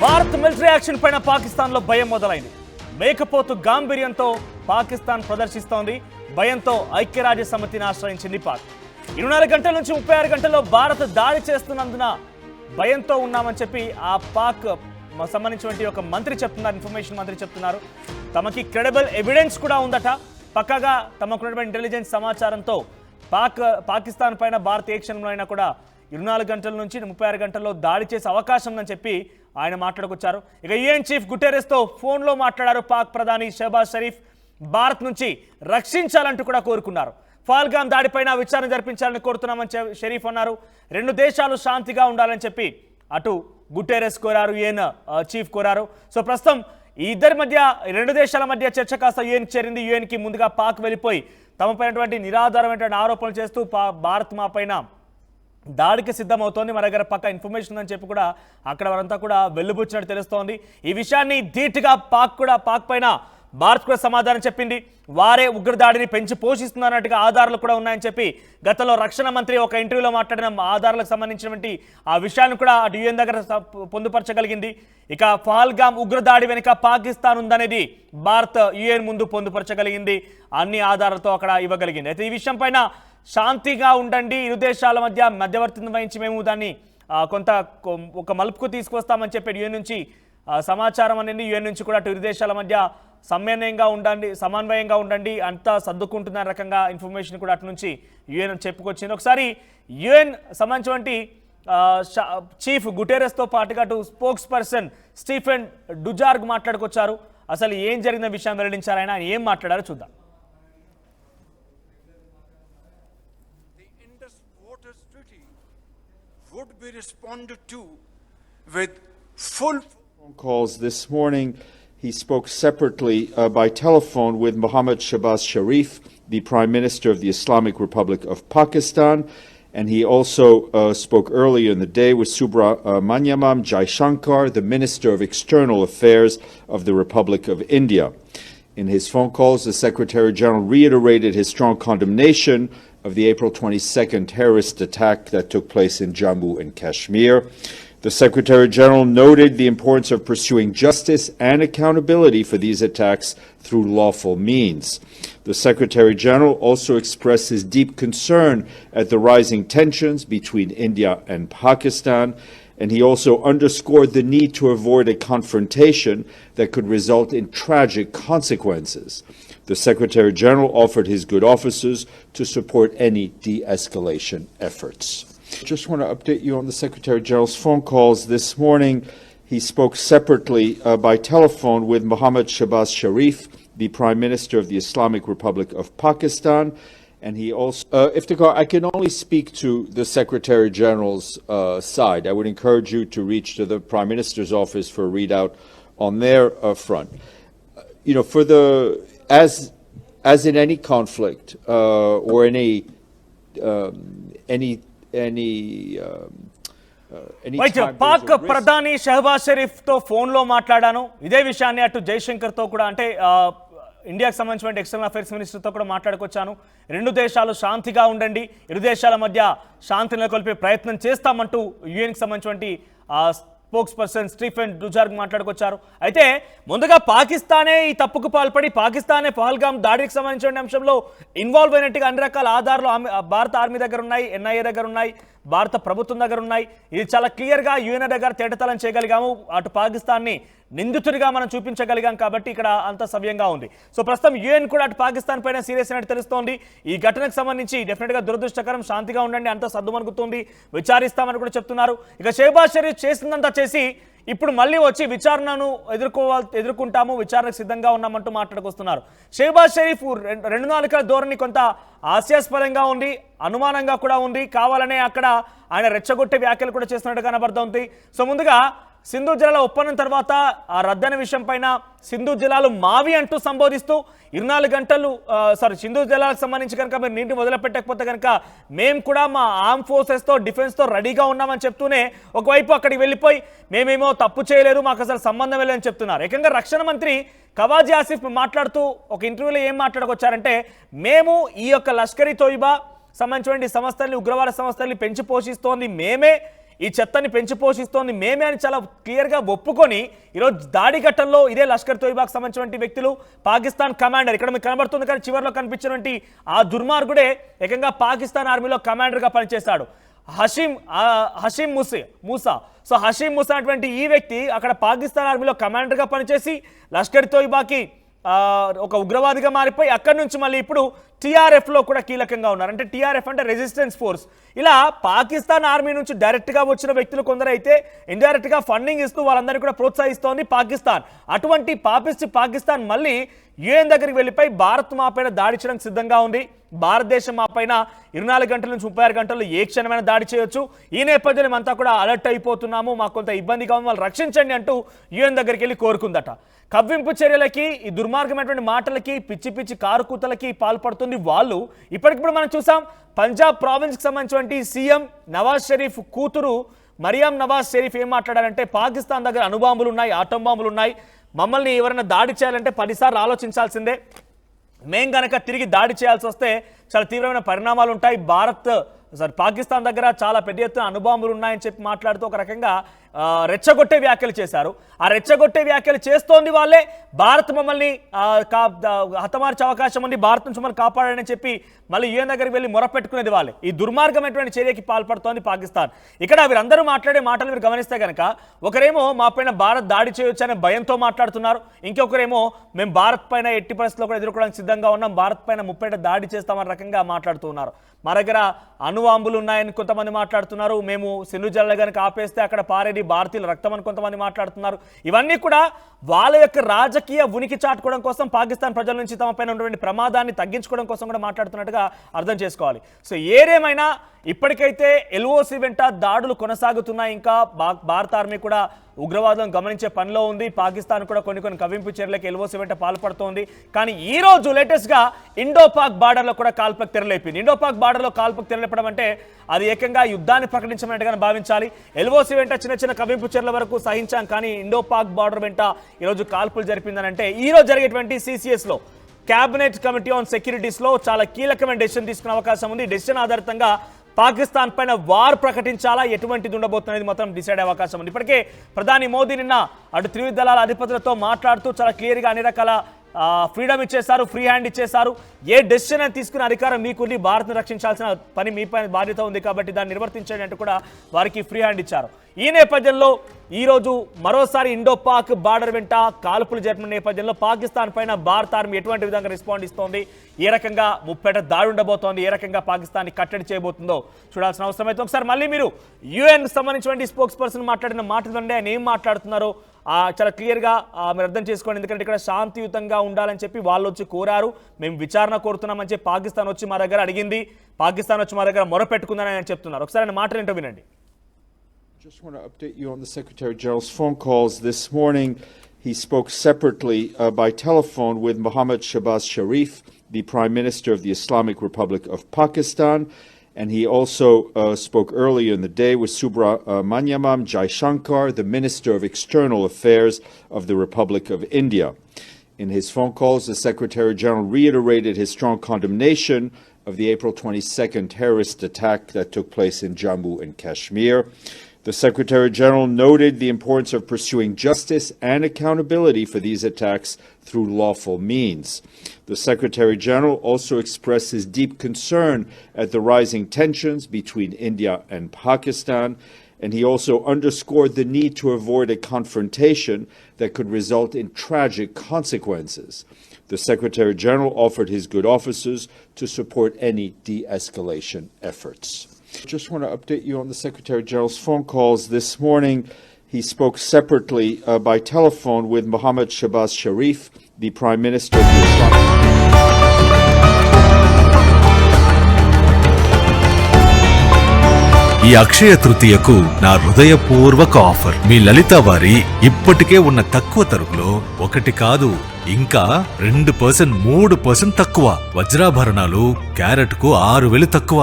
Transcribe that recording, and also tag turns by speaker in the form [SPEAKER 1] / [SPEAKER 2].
[SPEAKER 1] Bharat military action పైన పాకిస్తాన్లో భయం మొదలైంది. మేకపోతు గాంభీర్యంతో పాకిస్తాన్ ప్రదర్శిస్తోంది. భయంతో ఐక్యరాజ్య సమితిని ఆశ్రయించింది పాక్. 24 గంటల నుంచి 36 గంటల్లో భారత్ దాడి చేస్తున్నందున భయంతో ఉన్నామని చెప్పి ఆ పాక్ సంబంధించినటువంటి ఒక మంత్రి చెప్తున్నారు, ఇన్ఫర్మేషన్ మంత్రి చెప్తున్నారు. తమకి క్రెడిబుల్ ఎవిడెన్స్ కూడా ఉందట. పక్కగా తమకున్నటువంటి ఇంటెలిజెన్స్ సమాచారంతో పాకిస్తాన్ పైన భారత్ ఏ క్షణంలో అయినా కూడా 24 గంటల నుంచి 36 గంటల్లో దాడి చేసే అవకాశం ఉందని చెప్పి ఆయన మాట్లాడుకొచ్చారు. ఇక యుఎన్ చీఫ్ గుటెరెస్తో ఫోన్లో మాట్లాడారు పాక్ ప్రధాని షహబాజ్ షరీఫ్. భారత్ నుంచి రక్షించాలంటూ కూడా కోరుకున్నారు. పహల్గామ్ దాడిపైన విచారణ జరిపించాలని కోరుతున్నామని షరీఫ్ అన్నారు. 2 దేశాలు శాంతిగా ఉండాలని చెప్పి అటు గుటెరెస్ కోరారు, యుఎన్ చీఫ్ కోరారు. సో ప్రస్తుతం ఈ ఇద్దరి మధ్య 2 దేశాల మధ్య చర్చ కాస్త యుఎన్ చేరింది. యుఎన్కి ముందుగా పాక్ వెళ్ళిపోయి తమపైనటువంటి నిరాధారమైనటువంటి ఆరోపణలు చేస్తూ భారత్ మా పైన దాడికి సిద్ధమవుతోంది, మన దగ్గర పక్క ఇన్ఫర్మేషన్ ఉందని చెప్పి కూడా అక్కడ వారంతా కూడా వెల్లుబుచ్చినట్టు తెలుస్తోంది. ఈ విషయాన్ని ధీటుగా పాక్ పైన భారత్ కూడా సమాధానం చెప్పింది. వారే ఉగ్రదాడిని పెంచి పోషిస్తున్నట్టుగా ఆధారాలు కూడా ఉన్నాయని చెప్పి గతంలో రక్షణ మంత్రి ఒక ఇంటర్వ్యూలో మాట్లాడిన ఆధారాలకు సంబంధించినటువంటి ఆ విషయాన్ని కూడా అటు యుఎన్ దగ్గర పొందుపరచగలిగింది. ఇక పహల్గామ్ ఉగ్రదాడి వెనుక పాకిస్తాన్ ఉందనేది భారత్ యుఎన్ ముందు పొందుపరచగలిగింది. అన్ని ఆధారాలతో అక్కడ ఇవ్వగలిగింది. అయితే ఈ విషయం పైన శాంతిగా ఉండండి, ఇరు దేశాల మధ్య మధ్యవర్తిత్వం వహించి మేము దాన్ని ఒక మలుపుకు తీసుకొస్తామని చెప్పి యుఎన్ నుంచి సమాచారం అనేది యుఎన్ నుంచి కూడా ఇరు దేశాల మధ్య సమన్వయంగా ఉండండి, అంతా సర్దుకుంటున్న రకంగా ఇన్ఫర్మేషన్ కూడా అటు నుంచి యుఎన్ చెప్పుకొచ్చింది. ఒకసారి యుఎన్ సంబంధించినటువంటి చీఫ్ గుటెరెస్తో పాటుగా అటు స్పోక్స్ పర్సన్ స్టీఫెన్ డుజార్గ్ మాట్లాడుకొచ్చారు. అసలు ఏం జరిగిన విషయం వెల్లడించారు, ఆయన ఏం మాట్లాడారో చూద్దాం.
[SPEAKER 2] Would be responded to with full phone calls. This morning he spoke separately by telephone with Mohammad Shahbaz Sharif, the Prime Minister of the Islamic Republic of Pakistan, and he also spoke earlier in the day with Subramanyam Jaishankar, the Minister of External Affairs of the Republic of India. In his phone calls, the Secretary General reiterated his strong condemnation of the April 22nd terrorist attack that took place in Jammu and Kashmir. The Secretary General noted the importance of pursuing justice and accountability for these attacks through lawful means. The Secretary General also expressed his deep concern at the rising tensions between India and Pakistan, and he also underscored the need to avoid a confrontation that could result in tragic consequences. The Secretary General offered his good offices to support any de-escalation efforts. Just want to update you on the Secretary General's phone calls. This morning he spoke separately by telephone with Mohammad Shahbaz Sharif, the Prime Minister of the Islamic Republic of Pakistan, and he also Iftikhar, I can only speak to the Secretary General's side. I would encourage you to reach to the Prime Minister's office for a readout on their front. For the as in any conflict or any
[SPEAKER 1] Pak ప్రధాని షహబాజ్ షరీఫ్ తో phone లో మాట్లాడాను. ఇదే విషయాన్ని అటు జైశంకర్ తో కూడా అంటే ఇండియాకి సంబంధించిన ఎక్స్టర్నల్ అఫైర్స్ మినిస్టర్తో కూడా మాట్లాడుకొచ్చాను. 2 దేశాలు శాంతిగా ఉండండి, ఇరు దేశాల మధ్య శాంతి నెలకొల్పే ప్రయత్నం చేస్తామంటూ యుఎన్కి సంబంధించినటువంటి స్పోక్స్ పర్సన్ స్టీఫెన్ డుజార్గ్ మాట్లాడుకొచ్చారు. అయితే ముందుగా పాకిస్తానే ఈ తప్పుకు పాల్పడి పాకిస్తానే పహల్గామ్ దాడికి సంబంధించిన అంశంలో ఇన్వాల్వ్ అయినట్టుగా అన్ని రకాల ఆధారాలు భారత ఆర్మీ దగ్గర ఉన్నాయి, ఎన్ఐఏ దగ్గర ఉన్నాయి, భారత ప్రభుత్వం దగ్గర ఉన్నాయి. ఇది చాలా క్లియర్గా యుఎన్ దగ్గర తేటతలం చేయగలిగాము. అటు పాకిస్తాన్ని నిందితుడిగా మనం చూపించగలిగాం కాబట్టి ఇక్కడ అంత సవ్యంగా ఉంది. సో ప్రస్తుతం యుఎన్ కూడా అటు పాకిస్తాన్ పైన సీరియస్ అయినట్టు తెలుస్తోంది. ఈ ఘటనకు సంబంధించి డెఫినెట్గా దురదృష్టకరం, శాంతిగా ఉండండి, అంత సద్దుమణుగుతుంది, విచారిస్తామని కూడా చెప్తున్నారు. ఇక షహబాజ్ షరీఫ్ చేసిందంతా చేసి ఇప్పుడు మళ్ళీ వచ్చి విచారణను ఎదుర్కొంటాము, విచారణకు సిద్ధంగా ఉన్నామంటూ మాట్లాడుకొస్తున్నారు. షహబాజ్ షరీఫ్ 2 నాలుకల ధోరణి కొంత హాస్యాస్పదంగా ఉంది, అనుమానంగా కూడా ఉంది. కావాలనే అక్కడ ఆయన రెచ్చగొట్టే వ్యాఖ్యలు కూడా చేస్తున్నట్టు కనబడుతోంది. సో ముందుగా సింధు జలాల ఒప్పందం తర్వాత ఆ రద్దయిన విషయం పైన సింధు జలాలు మావి అంటూ సంబోధిస్తూ 24 గంటలు సింధు జలాలకు సంబంధించి కనుక మీరు నీటిని వదిలిపెట్టకపోతే కనుక మేము కూడా మా ఆర్మ్ ఫోర్సెస్తో డిఫెన్స్తో రెడీగా ఉన్నామని చెప్తూనే ఒకవైపు అక్కడికి వెళ్ళిపోయి మేమేమో తప్పు చేయలేరు, మాకు అసలు సంబంధం లేదని చెప్తున్నారు. ఏకంగా రక్షణ మంత్రి ఖవాజా ఆసిఫ్ మాట్లాడుతూ ఒక ఇంటర్వ్యూలో ఏం మాట్లాడుకొచ్చారంటే, మేము ఈ యొక్క లష్కర్-ఇ-తోయిబా సంబంధించిన సంస్థల్ని, ఉగ్రవాద సంస్థల్ని పెంచి పోషిస్తోంది మేమే, ఈ చెత్తని పెంచి పోషిస్తోంది మేమే అని చాలా క్లియర్గా ఒప్పుకొని ఈరోజు దాడి ఘట్టంలో ఇదే లష్కర్ తోయిబాకు సంబంధించిన వ్యక్తులు పాకిస్తాన్ కమాండర్ ఇక్కడ మీకు కనబడుతుంది కానీ చివరిలో కనిపించినటువంటి ఆ దుర్మార్గుడే ఏకంగా పాకిస్తాన్ ఆర్మీలో కమాండర్గా పనిచేశాడు హషీం మూసా. సో హషీం మూసా అటువంటి ఈ వ్యక్తి అక్కడ పాకిస్తాన్ ఆర్మీలో కమాండర్గా పనిచేసి లష్కర్ తోయిబాకి ఒక ఉగ్రవాదిగా మారిపోయి అక్కడి నుంచి మళ్ళీ ఇప్పుడు టీఆర్ఎఫ్లో కూడా కీలకంగా ఉన్నారు. అంటే టీఆర్ఎఫ్ అంటే రెసిస్టెన్స్ ఫోర్స్. ఇలా పాకిస్తాన్ ఆర్మీ నుంచి డైరెక్ట్గా వచ్చిన వ్యక్తులు కొందరు అయితే ఇండైరెక్ట్గా ఫండింగ్ ఇస్తూ వాళ్ళందరినీ కూడా ప్రోత్సహిస్తోంది పాకిస్తాన్. అటువంటి పాకిస్తాన్ మళ్ళీ యుఎన్ దగ్గరికి వెళ్ళిపోయి భారత్ మా పైన దాడి చేయడానికి సిద్ధంగా ఉంది. భారతదేశం మా పైన 24 గంటల నుంచి 36 గంటల్లో ఏ క్షణమైన దాడి చేయొచ్చు. ఈ నేపథ్యంలో మేమంతా కూడా అలర్ట్ అయిపోతున్నాము, మాకు కొంత ఇబ్బందిగా ఉంది, వాళ్ళు రక్షించండి అంటూ యుఎన్ దగ్గరికి వెళ్ళి కోరుకుందట. కవ్వింపు చర్యలకి ఈ దుర్మార్గమైనటువంటి మాటలకి పిచ్చి పిచ్చి కారుకూతలకి పాల్పడుతుంది వాళ్ళు. ఇప్పటికిప్పుడు మనం చూసాం పంజాబ్ ప్రావిన్స్కి సంబంధించినటువంటి సీఎం నవాజ్ షరీఫ్ కూతురు మరియం నవాజ్ షరీఫ్ ఏం మాట్లాడారంటే పాకిస్తాన్ దగ్గర అణుబాంబులు ఉన్నాయి, ఆటం బాంబులు ఉన్నాయి, మమ్మల్ని ఎవరైనా దాడి చేయాలంటే 10 సార్లు ఆలోచించాల్సిందే, మేం గనక తిరిగి దాడి చేయాల్సి వస్తే చాలా తీవ్రమైన పరిణామాలు ఉంటాయి, పాకిస్తాన్ దగ్గర చాలా పెద్ద ఎత్తున అణుబాంబులు ఉన్నాయని చెప్పి మాట్లాడుతూ ఒక రకంగా రెచ్చగొట్టే వ్యాఖ్యలు చేశారు. ఆ రెచ్చగొట్టే వ్యాఖ్యలు చేస్తోంది వాళ్ళే. భారత్ మమ్మల్ని హతమార్చే అవకాశం ఉంది, భారత్ నుంచి మమ్మల్ని కాపాడని చెప్పి మళ్ళీ యుఎన్ దగ్గరికి వెళ్ళి మొరపెట్టుకునేది వాళ్ళే. ఈ దుర్మార్గమైనటువంటి చర్యకి పాల్పడుతోంది పాకిస్తాన్. ఇక్కడ వీరందరూ మాట్లాడే మాటలు మీరు గమనిస్తే కనుక ఒకరేమో మా పైన భారత్ దాడి చేయొచ్చు అనే భయంతో మాట్లాడుతున్నారు, ఇంకొకరేమో మేము భారత్ పైన ఎట్టి పరిస్థితుల్లో కూడా ఎదుర్కోవడానికి సిద్ధంగా ఉన్నాం, భారత్ పైన ముప్పేట దాడి చేస్తామన్న రకంగా మాట్లాడుతున్నారు. మా దగ్గర అణుబాంబులు ఉన్నాయని కొంతమంది మాట్లాడుతున్నారు, మేము సింధు జలాలు కనుక ఆపేస్తే అక్కడ పారేది భారతీయుల రక్తం అని కొంతమంది మాట్లాడుతున్నారు. ఇవన్నీ కూడా వాళ్ళ యొక్క రాజకీయ ఉనికి చాటుకోవడం కోసం, పాకిస్తాన్ ప్రజల నుంచి తమ పైన ఉన్నటువంటి ప్రమాదాన్ని తగ్గించుకోవడం కోసం కూడా మాట్లాడుతున్నట్టుగా అర్థం చేసుకోవాలి. సో ఏదేమైనా ఇప్పటికైతే ఎల్ఓసి వెంట దాడులు కొనసాగుతున్నాయి. ఇంకా భారత ఆర్మీ కూడా ఉగ్రవాదం గమనించే పనిలో ఉంది. పాకిస్తాన్ కూడా కొన్ని కవ్వింపు చర్యలకు ఎల్ఓసి వెంట పాల్పడుతోంది. కానీ ఈ రోజు లేటెస్ట్గా ఇండో పాక్ బార్డర్లో కూడా కాల్పులకు తెరలేపింది. ఇండో పాక్ బార్డర్లో కాల్పులకు తెరలేపడం అంటే అది ఏకంగా యుద్ధాన్ని ప్రకటించమన్నట్టుగా భావించాలి. ఎల్ఓసి వెంట చిన్న కవ్వింపు చర్యల వరకు సహించాం, కానీ ఇండో పాక్ బార్డర్ వెంట ఈరోజు కాల్పులు జరిపిందని అంటే ఈరోజు జరిగేటువంటి సిసిఎస్లో క్యాబినెట్ కమిటీ ఆన్ సెక్యూరిటీస్లో చాలా కీలకమైన డెసిషన్ తీసుకునే అవకాశం ఉంది. డెసిషన్ ఆధారితంగా పాకిస్తాన్ పైన వార్ ప్రకటించాలా, ఎటువంటిది ఉండబోతున్నది మొత్తం డిసైడ్ అయ్యే అవకాశం ఉంది. ఇప్పటికే ప్రధాని మోదీ నిన్న అటు త్రివిధ దళాల అధిపతులతో మాట్లాడుతూ చాలా క్లియర్గా అన్ని రకాల ఫ్రీడమ్ ఇచ్చేశారు, ఫ్రీ హ్యాండ్ ఇచ్చేశారు. ఏ డెసిషన్ అని తీసుకునే అధికారం మీకుంది, భారత్ను రక్షించాల్సిన పని మీ పైన బాధ్యత ఉంది కాబట్టి దాన్ని నిర్వర్తించండి అంటూ కూడా వారికి ఫ్రీ హ్యాండ్ ఇచ్చారు. ఈ నేపథ్యంలో ఈరోజు మరోసారి ఇండో పాక్ బార్డర్ వెంట కాల్పులు జరిపిన నేపథ్యంలో పాకిస్తాన్ పైన భారత ఆర్మీ ఎటువంటి విధంగా రెస్పాండ్ ఇస్తోంది, ఏ రకంగా ముప్పేట దాడి ఉండబోతోంది, ఏ రకంగా పాకిస్తాన్ని కట్టడి చేయబోతుందో చూడాల్సిన అవసరం అయితే. ఒకసారి మళ్ళీ మీరు యుఎన్ సంబంధించినటువంటి స్పోక్స్ పర్సన్ మాట్లాడిన మాటలంటే ఆయన ఏం మాట్లాడుతున్నారో చాలా క్లియర్గా మీరు అర్థం చేసుకోండి. ఎందుకంటే ఇక్కడ శాంతియుతంగా ఉండాలని చెప్పి వాళ్ళు వచ్చి కోరారు, మేము విచారణ కోరుతున్నామని చెప్పి పాకిస్తాన్ వచ్చి మా దగ్గర అడిగింది, పాకిస్తాన్ వచ్చి మా దగ్గర మొరపెట్టుకుందని ఆయన చెప్తున్నారు. ఒకసారి ఆయన మాటలు ఏంటో వినండి.
[SPEAKER 2] Just want to update you on the Secretary General's phone calls this morning. He spoke separately by telephone with Mohammad Shahbaz Sharif, the Prime Minister of the Islamic Republic of Pakistan, and he also spoke earlier in the day with Subramanyam Jaishankar, the Minister of External Affairs of the Republic of India. In his phone calls, the Secretary General reiterated his strong condemnation of the April 22nd terrorist attack that took place in Jammu and Kashmir. The Secretary General noted the importance of pursuing justice and accountability for these attacks through lawful means. The Secretary General also expressed his deep concern at the rising tensions between India and Pakistan, and he also underscored the need to avoid a confrontation that could result in tragic consequences. The Secretary General offered his good offices to support any de-escalation efforts. Just want to update you on the Secretary General's phone calls this morning. He spoke separately by telephone with Mohammad Shahbaz Sharif, the Prime Minister of the Islamic
[SPEAKER 3] ఈ అక్షయ తృతీయకు నా హృదయపూర్వక offer. మీ లలిత వారి ఇప్పటికే ఉన్న తక్కువ తరుగులో 1 కాదు ఇంకా 2%, 3% తక్కువ. వజ్రాభరణాలు క్యారెట్ కు 6,000 తక్కువ.